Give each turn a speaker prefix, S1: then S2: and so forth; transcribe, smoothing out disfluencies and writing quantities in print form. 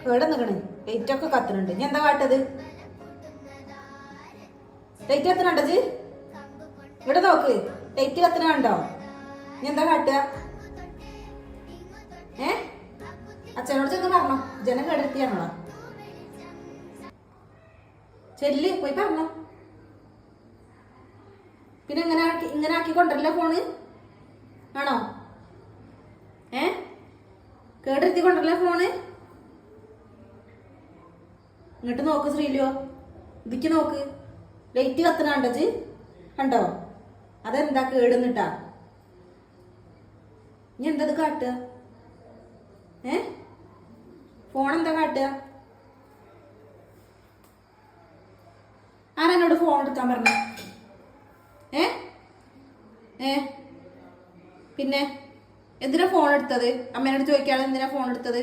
S1: കേടെ നിൽക്കണേ. ലൈറ്റൊക്കെ കത്തുന്നുണ്ട്. ഇനി എന്താ കാട്ടത്? ലൈറ്റ് കത്തണുണ്ടത്? ഇവിടെ നോക്ക്, ലൈറ്റ് കത്തണ കണ്ടോ? ഇനി എന്താ കാട്ടുക? അച്ഛനോട് ചെന്ന് പറഞ്ഞോ, ജനം കേടെടുത്തിയാണോ? ചെല്ല് പോയി പറഞ്ഞോ. പിന്നെ ഇങ്ങനെ ആക്കി കൊണ്ടല്ലോ ഫോണ് ആണോ? കേടെടുത്തി കൊണ്ടല്ലോ ഫോണ്. ഇങ്ങോട്ട് നോക്ക് ശ്രീലോ, ഇതിക്ക് നോക്ക്, ലൈറ്റ് കത്തണ കണ്ടത് കണ്ടോ? അതെന്താ കേടുന്നിട്ടാ? ഇനി എന്തത് കാട്ടുക? ഫോൺ എന്താ കാട്ടുക? ആരെന്നോട് ഫോൺ എടുക്കാൻ പറഞ്ഞു? പിന്നെ എന്തിനാ ഫോൺ എടുത്തത്? അമ്മേനോട് ചോദിക്കാതെ എന്തിനാ ഫോൺ എടുത്തത്?